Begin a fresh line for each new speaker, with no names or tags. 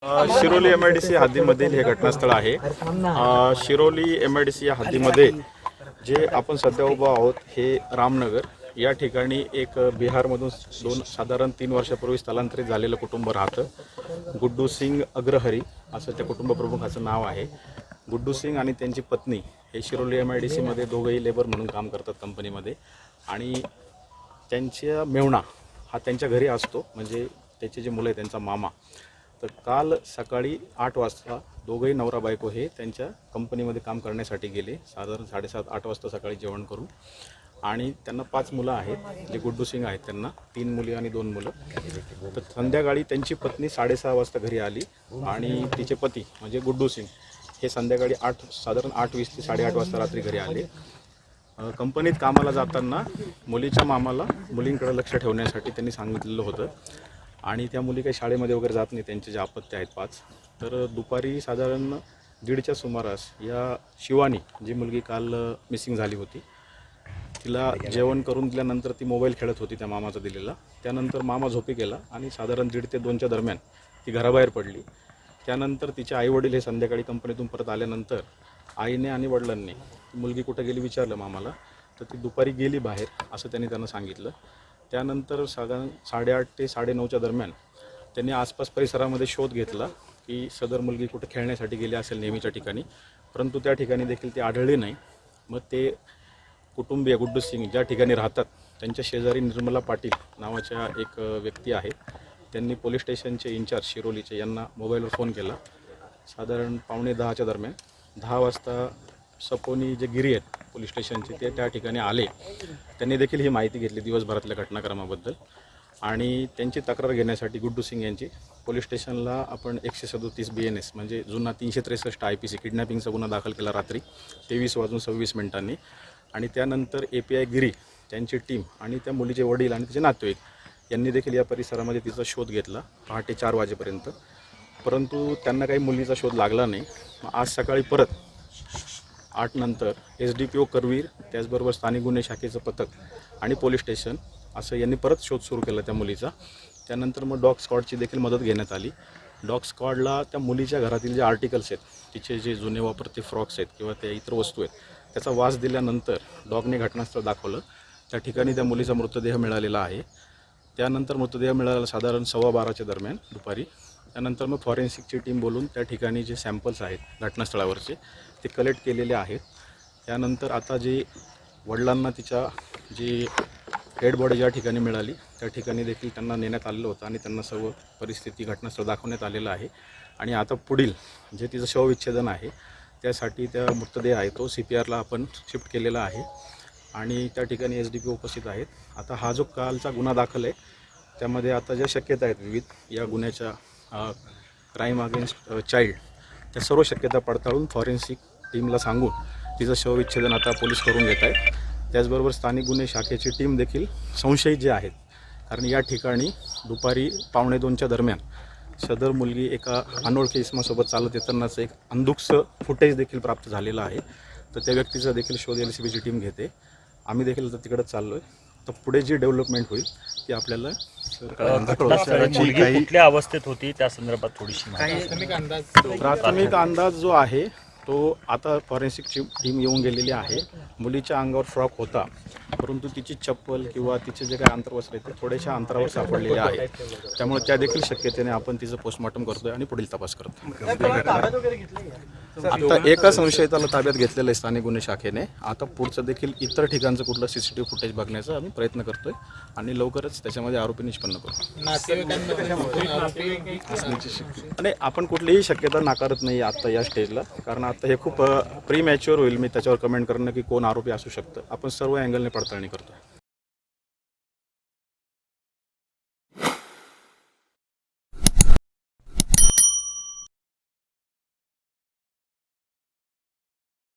Shiroli MIDC हद्दीमधील हे घटनास्थळ आहे। Shiroli MIDC या हद्दीमध्ये जे आपण सध्या उभा आहोत हे रामनगर या ठिकाणी एक बिहारमधून साधारण 3 वर्षापूर्वी स्थलांतरित झालेलं कुटुंब राहतं। गुड्डू सिंग अग्रहरी असं त्या कुटुंब प्रमुखाचं नाव आहे। गुड्डू सिंग आणि त्यांची पत्नी हे शिरोली MIDC मध्ये दोघेही लेबर म्हणून काम करतात कंपनीमध्ये आणि त्यांच्या मेवणा हा त्यांच्या घरी असतो, म्हणजे त्याचे जे मुलं आहे त्यांचा मामा। तर काल सकाळी 8 वाजता दोघेही नवरा बायको हे त्यांच्या कंपनीमध्ये काम करण्यासाठी गेले, साधारण 7:30-8 वाजता सकाळी जेवण करून। आणि त्यांना 5 मुलं आहेत, जे गुड्डू सिंग आहेत त्यांना 3 मुली आणि 2 मुलं। तर संध्याकाळी त्यांची पत्नी 6:30 वाजता घरी आली आणि तिचे पती म्हणजे गुड्डू सिंग हे संध्याकाळी साधारण 8:20 ते 8:30 वाजता रात्री घरी आले। कंपनीत कामाला जाताना मुलीच्या मामाला मुलींकडे लक्ष ठेवण्यासाठी त्यांनी सांगितलेलं होतं आणि त्या मुली काही शाळेमध्ये वगैरे जात नाही, त्यांचे जे अपत्य आहेत 5। तर दुपारी साधारण 1:30च्या सुमारास या शिवानी जी मुलगी काल मिसिंग झाली होती, तिला जेवण करून दिल्यानंतर ती मोबाईल खेळत होती त्या मामाचा दिलेला। त्यानंतर मामा झोपी गेला आणि साधारण 1:30 ते 2च्या दरम्यान ती घराबाहेर पडली। त्यानंतर तिचे आईवडील हे संध्याकाळी कंपनीतून परत आल्यानंतर आईने आणि वडिलांनी मुलगी कुठं गेली विचारलं मामाला, तर ती दुपारी गेली बाहेर असं त्यांना सांगितलं। त्यानंतर साधारण 8:30 ते 9:30च्या दरम्यान त्यांनी आसपास परिसरामध्ये शोध घेतला की सदर मुलगी कुठे खेळण्यासाठी गेली असेल नेहमीच्या ठिकाणी, परंतु त्या ठिकाणी देखील ती आढळली नाही। मग ते कुटुंबीय गुड्डू सिंग ज्या ठिकाणी राहतात त्यांच्या शेजारी निर्मला पाटील नावाच्या एक व्यक्ती आहेत, त्यांनी पोलीस स्टेशनचे इंचार्ज शिरोलीचे यांना मोबाईलवर फोन केला। साधारण 9:45च्या दरम्यान 10 वाजता सपोनी जे गिरी आहेत पोलीस स्टेशनचे ते त्या ठिकाणी आले। त्यांनी देखील ही माहिती घेतली दिवसभरातल्या घटनाक्रमाबद्दल आणि त्यांची तक्रार घेण्यासाठी गुड्डू सिंग यांची पोलीस स्टेशनला आपण 137 BNS म्हणजे जुना 363 IPC किडनॅपिंगचा गुन्हा दाखल केला रात्री 23:26 आणि त्यानंतर API गिरी त्यांची टीम आणि त्या मुलीचे वडील आणि तिचे नातेवाईक यांनी देखील या परिसरामध्ये तिचा शोध घेतला पहाटे 4 वाजेपर्यंत, परंतु त्यांना काही मुलीचा शोध लागला नाही। आज सकाळी परत 8 नंतर SDPO करवीर, त्याचबरोबर स्थानिक गुन्हे शाखेचं पथक आणि पोलीस स्टेशन असं यांनी परत शोध सुरू केला त्या मुलीचा। त्यानंतर मग डॉग स्क्वॉडची देखील मदत घेण्यात आली। डॉग स्क्वॉडला त्या मुलीच्या घरातील जे आर्टिकल्स आहेत, तिचे जे जुने वापरते फ्रॉक्स आहेत किंवा त्या इतर वस्तू आहेत, त्याचा वास दिल्यानंतर डॉगने घटनास्थळ दाखवलं। त्या ठिकाणी त्या मुलीचा मृतदेह मिळालेला आहे। त्यानंतर मृतदेह मिळाला साधारण 12:15च्या दरम्यान दुपारी। त्यानंतर मग फॉरेन्सिकची टीम बोलून त्या ठिकाणी जे सॅम्पल्स आहेत घटनास्थळावरचे ते कलेक्ट केलेले आहेत। त्यानंतर आता जे वडिलांना तिच्या जी डेड बॉडी ज्या ठिकाणी मिळाली त्या ठिकाणी देखील त्यांना नेण्यात आलेलं होतं आणि त्यांना सर्व परिस्थिती घटनास्थळ दाखवण्यात आलेलं आहे। आणि आता पुढील जे तिचं शवविच्छेदन आहे त्यासाठी त्या मृतदेह आहे तो CPRला आपण शिफ्ट केलेला आहे आणि त्या ठिकाणी SDPO उपस्थित आहेत। आता हा जो कालचा गुन्हा दाखल आहे त्यामध्ये आता ज्या शक्यता आहेत विविध या गुन्ह्याच्या क्राईम अगेन्स्ट चाइल्ड, त्या सर्व शक्यता पडताळून फॉरेन्सिक टीमला सांगून तिचं शवविच्छेदन आता पोलीस करून घेत आहेत। त्याचबरोबर स्थानिक गुन्हे शाखेची टीम देखील संशयित जे आहेत, कारण या ठिकाणी दुपारी 1:45च्या दरम्यान सदर मुलगी एका अनोळखी इसमासोबत चालत येतानाचं एक अंधुकचं फुटेज देखील प्राप्त झालेलं आहे। तर त्या व्यक्तीचा देखील शोध LCBची टीम घेते। आम्ही देखील आता तिकडे चाललो आहे। तर पुढे जी डेव्हलपमेंट होईल ती आपल्याला
मुलगी कुठल्या अवस्थेत होती त्या संदर्भात थोडीशी
प्राथमिक अंदाज जो आहे तो आता फॉरेन्सिकची टीम येऊन गेलेली आहे। मुलीच्या अंगावर फ्रॉक होता, परंतु तिची चप्पल किंवा तिचे जे काही अंतर्वस्त्र आहेत ते थोड्याशा अंतरावर सापडलेले आहेत, त्यामुळे त्या देखील शक्यतेने आपण तिचं पोस्टमॉर्टम करतोय आणि पुढील तपास करतोय। आता एका संशयिताला ताब्यात घेतलेलं आहे स्थानिक गुन्हे शाखेने। आता पुढचं देखील इतर ठिकाणचं कुठलं CCTV फुटेज बघण्याचा आम्ही प्रयत्न करतोय आणि लवकरच त्याच्यामध्ये आरोपी निष्पन्न करू। आणि आपण कुठलीही शक्यता नाकारत नाही आता या स्टेजला, कारण आता हे खूप प्रीमॅच्युअर होईल मी त्याच्यावर कमेंट करणं की कोण आरोपी असू शकतं। आपण सर्व अँगलने पडताळणी करतो।